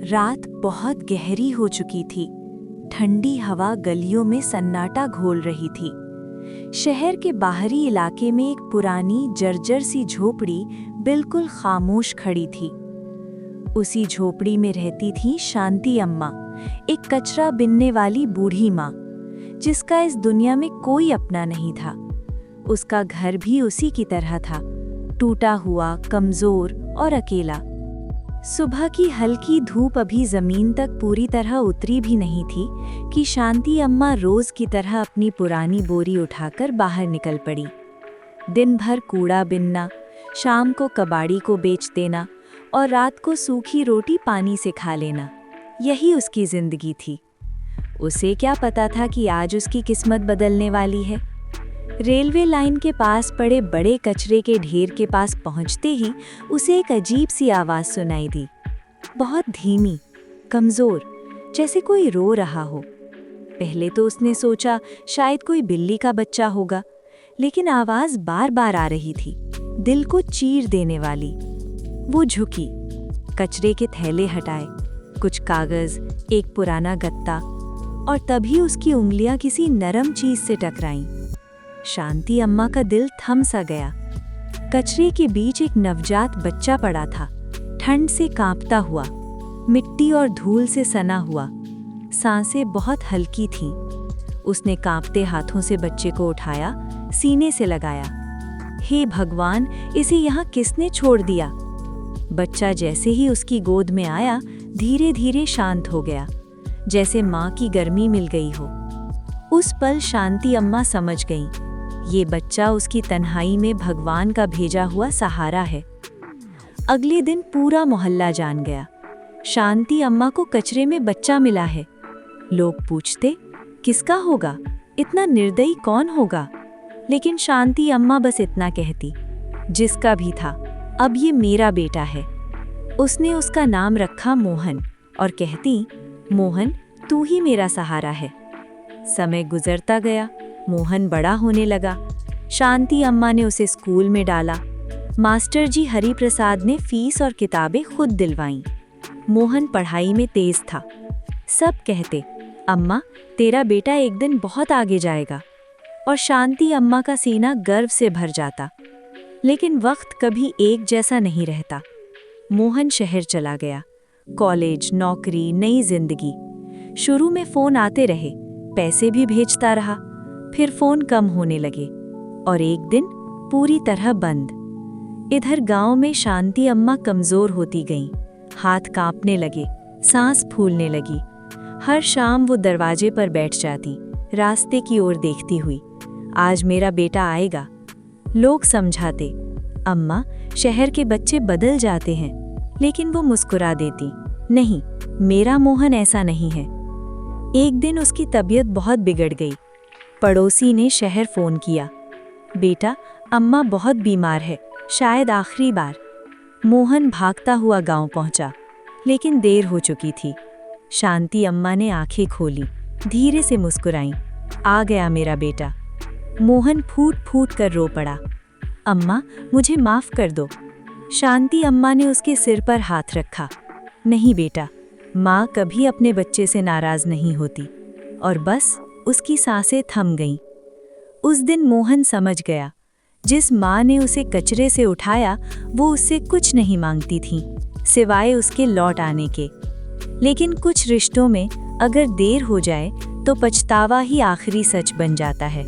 रात बहुत गहरी हो चुकी थी। ठंडी हवा गलियों में सन्नाटा घोल रही थी। शहर के बाहरी इलाके में एक पुरानी जर्जर सी झोपड़ी बिल्कुल खामोश खड़ी थी। उसी झोपड़ी में रहती थी शांति अम्मा, एक कचरा बिनने वाली बूढ़ी माँ, जिसका इस दुनिया में कोई अपना नहीं था। उसका घर भी उसी की तरह था, टूटा हुआ, कमजोर और अकेला। सुबह की हल्की धूप अभी जमीन तक पूरी तरह उतरी भी नहीं थी कि शांति अम्मा रोज की तरह अपनी पुरानी बोरी उठाकर बाहर निकल पड़ी। दिन भर कूड़ा बिनना, शाम को कबाड़ी को बेच देना और रात को सूखी रोटी पानी से खा लेना, यही उसकी जिंदगी थी। उसे क्या पता था कि आज उसकी किस्मत बदलने वाली है। रेलवे लाइन के पास पड़े बड़े कचरे के ढेर के पास पहुंचते ही उसे एक अजीब सी आवाज़ सुनाई दी, बहुत धीमी, कमज़ोर, जैसे कोई रो रहा हो। पहले तो उसने सोचा शायद कोई बिल्ली का बच्चा होगा, लेकिन आवाज़ बार बार आ रही थी, दिल को चीर देने वाली। वो झुकी, कचरे के थैले हटाए, कुछ कागज़, एक पुराना गत्ता, और तभी उसकी उंगलियां किसी नरम चीज़ से टकराईं। शांति अम्मा का दिल थम सा गया। कचरे के बीच एक नवजात बच्चा पड़ा था, ठंड से कांपता हुआ, मिट्टी और धूल से सना हुआ। सांसें बहुत हल्की थीं। उसने कांपते हाथों से बच्चे को उठाया, सीने से लगाया। हे भगवान, इसे यहाँ किसने छोड़ दिया? बच्चा जैसे ही उसकी गोद में आया, धीरे धीरे शांत हो गया, जैसे माँ की गर्मी मिल गई हो। उस पल शांति अम्मा समझ गईं, ये बच्चा उसकी तन्हाई में भगवान का भेजा हुआ सहारा है। अगले दिन पूरा मोहल्ला जान गया, शांति अम्मा को कचरे में बच्चा मिला है। लोग पूछते, किसका होगा? इतना निर्दयी कौन होगा? लेकिन शांति अम्मा बस इतना कहती, जिसका भी था, अब ये मेरा बेटा है। उसने उसका नाम रखा मोहन और कहती, मोहन, तू ही मेरा सहारा है। समय गुजरता गया, मोहन बड़ा होने लगा। शांति अम्मा ने उसे स्कूल में डाला। मास्टर जी हरि प्रसाद ने फीस और किताबें खुद दिलवाईं। मोहन पढ़ाई में तेज था। सब कहते, अम्मा, तेरा बेटा एक दिन बहुत आगे जाएगा। और शांति अम्मा का सीना गर्व से भर जाता। लेकिन वक्त कभी एक जैसा नहीं रहता। मोहन शहर चला गया। कॉलेज, नौकरी, नई जिंदगी। शुरू में फ़ोन आते रहे, पैसे भी भेजता रहा। फिर फ़ोन कम होने लगे और एक दिन पूरी तरह बंद। इधर गांव में शांति अम्मा कमज़ोर होती गईं, हाथ कांपने लगे, सांस फूलने लगी। हर शाम वो दरवाजे पर बैठ जाती, रास्ते की ओर देखती हुई, आज मेरा बेटा आएगा। लोग समझाते, अम्मा, शहर के बच्चे बदल जाते हैं, लेकिन वो मुस्कुरा देती, नहीं, मेरा मोहन ऐसा नहीं है। एक दिन उसकी तबीयत बहुत बिगड़ गई। पड़ोसी ने शहर फ़ोन किया, बेटा, अम्मा बहुत बीमार है, शायद आखिरी बार। मोहन भागता हुआ गांव पहुंचा, लेकिन देर हो चुकी थी। शांति अम्मा ने आंखें खोली, धीरे से मुस्कुराईं, आ गया मेरा बेटा। मोहन फूट फूट कर रो पड़ा, अम्मा, मुझे माफ़ कर दो। शांति अम्मा ने उसके सिर पर हाथ रखा, नहीं बेटा, माँ कभी अपने बच्चे से नाराज़ नहीं होती। और बस उसकी सांसें थम गईं। उस दिन मोहन समझ गया, जिस माँ ने उसे कचरे से उठाया वो उससे कुछ नहीं मांगती थी, सिवाय उसके लौट आने के। लेकिन कुछ रिश्तों में अगर देर हो जाए तो पछतावा ही आखिरी सच बन जाता है।